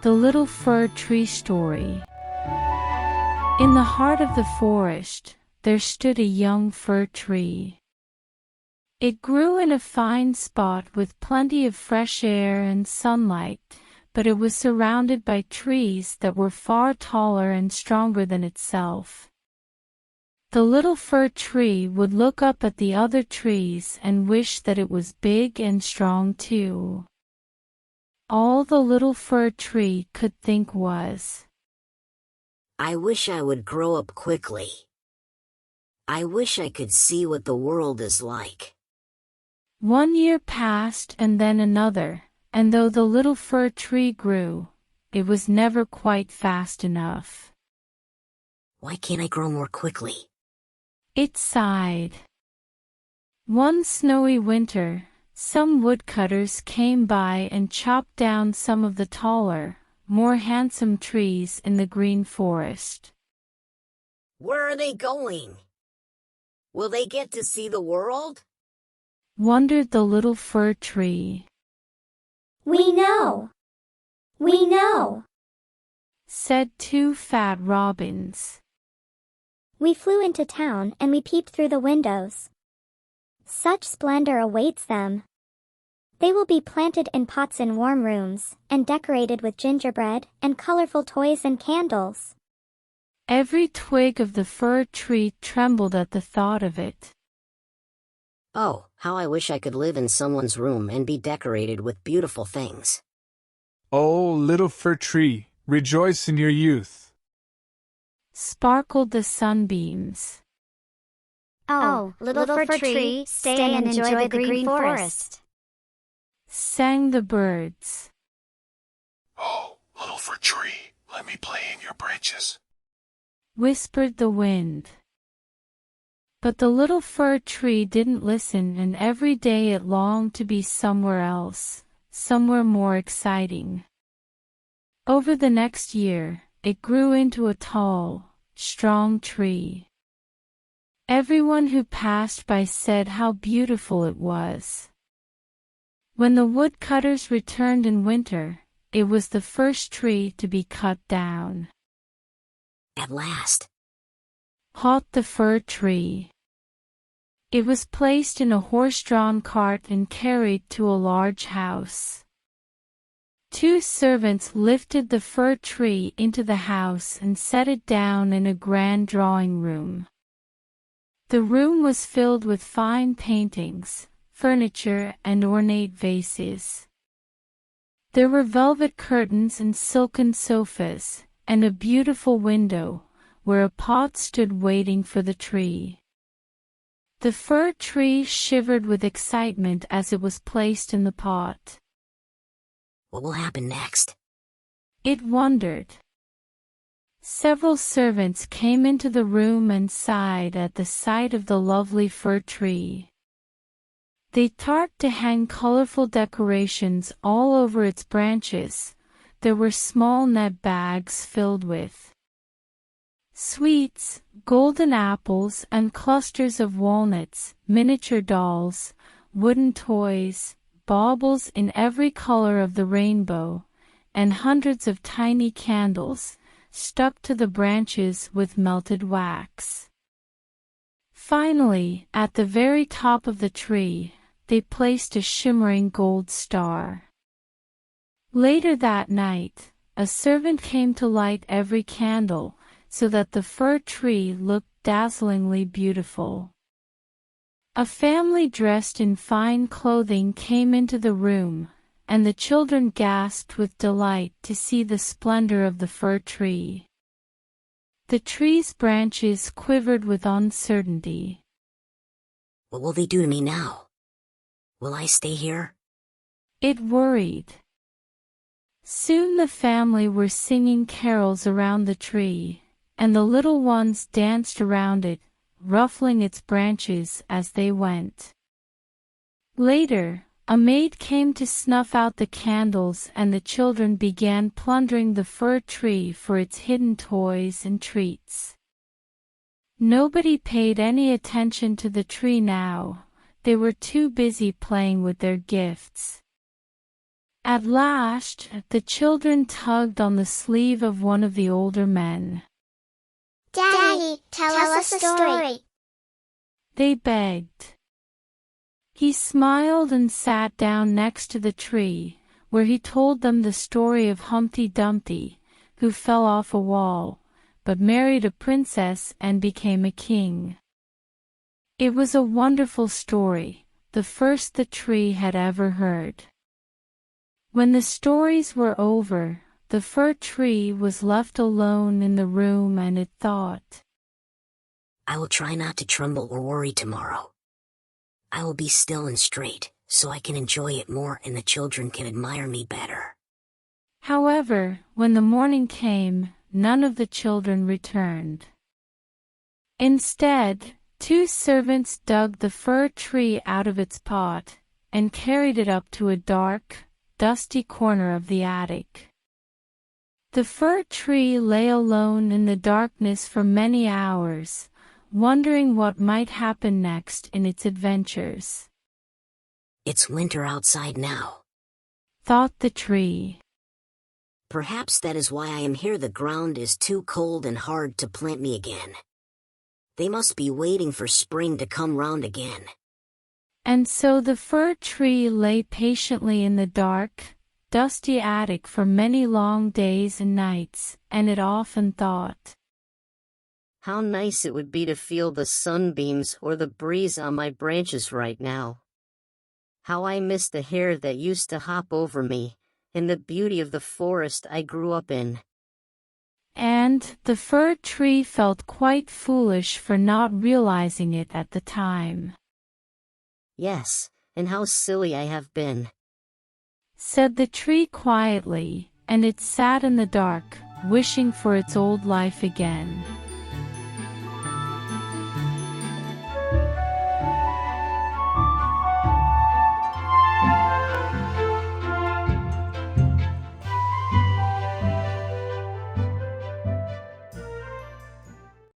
The Little Fir Tree Story. In the heart of the forest, there stood a young fir tree. It grew in a fine spot with plenty of fresh air and sunlight, but it was surrounded by trees that were far taller and stronger than itself. The little fir tree would look up at the other trees and wish that it was big and strong too. All the little fir tree could think was, I wish I would grow up quickly. I wish I could see what the world is like. 1 year passed and then another, and though the little fir tree grew, it was never quite fast enough. Why can't I grow more quickly? It sighed. One snowy winter, some woodcutters came by and chopped down some of the taller, more handsome trees in the green forest. Where are they going? Will they get to see the world? Wondered the little fir tree. We know, said two fat robins. We flew into town and we peeped through the windows. Such splendor awaits them. They will be planted in pots in warm rooms, and decorated with gingerbread and colorful toys and candles. Every twig of the fir tree trembled at the thought of it. Oh, how I wish I could live in someone's room and be decorated with beautiful things. Oh, little fir tree, rejoice in your youth. Sparkled the sunbeams. Oh, little fir tree, stay and enjoy the green forest. Sang the birds. Oh, little fir tree, let me play in your branches. Whispered the wind. But the little fir tree didn't listen, and every day it longed to be somewhere else, somewhere more exciting. Over the next year, it grew into a tall, strong tree. Everyone who passed by said how beautiful it was. When the woodcutters returned in winter, it was the first tree to be cut down. At last. Thought the fir tree. It was placed in a horse-drawn cart and carried to a large house. Two servants lifted the fir tree into the house and set it down in a grand drawing room. The room was filled with fine paintings, furniture, and ornate vases. There were velvet curtains and silken sofas, and a beautiful window, where a pot stood waiting for the tree. The fir tree shivered with excitement as it was placed in the pot. What will happen next? It wondered. Several servants came into the room and sighed at the sight of the lovely fir tree. They thought to hang colorful decorations all over its branches. There were small net bags filled with sweets, golden apples, and clusters of walnuts, miniature dolls, wooden toys, baubles in every color of the rainbow, and hundreds of tiny candles, stuck to the branches with melted wax. Finally, at the very top of the tree, they placed a shimmering gold star. Later that night, a servant came to light every candle, so that the fir tree looked dazzlingly beautiful. A family dressed in fine clothing came into the room, and the children gasped with delight to see the splendor of the fir tree. The tree's branches quivered with uncertainty. What will they do to me now? Will I stay here? It worried. Soon the family were singing carols around the tree, and the little ones danced around it, ruffling its branches as they went. Later, a maid came to snuff out the candles, and the children began plundering the fir tree for its hidden toys and treats. Nobody paid any attention to the tree now. They were too busy playing with their gifts. At last, the children tugged on the sleeve of one of the older men. Daddy, tell us a story. They begged. He smiled and sat down next to the tree, where he told them the story of Humpty Dumpty, who fell off a wall, but married a princess and became a king. It was a wonderful story, the first the tree had ever heard. When the stories were over, the fir tree was left alone in the room and it thought, I will try not to tremble or worry tomorrow. I will be still and straight, so I can enjoy it more and the children can admire me better. However, when the morning came, none of the children returned. Instead, 2 servants dug the fir tree out of its pot and carried it up to a dark, dusty corner of the attic. The fir tree lay alone in the darkness for many hours, wondering what might happen next in its adventures. It's winter outside now, thought the tree. Perhaps that is why I am here. The ground is too cold and hard to plant me again. They must be waiting for spring to come round again. And so the fir tree lay patiently in the dark, dusty attic for many long days and nights, and it often thought, how nice it would be to feel the sunbeams or the breeze on my branches right now. How I miss the hare that used to hop over me, and the beauty of the forest I grew up in. And the fir tree felt quite foolish for not realizing it at the time. Yes, and how silly I have been, said the tree quietly, and it sat in the dark, wishing for its old life again.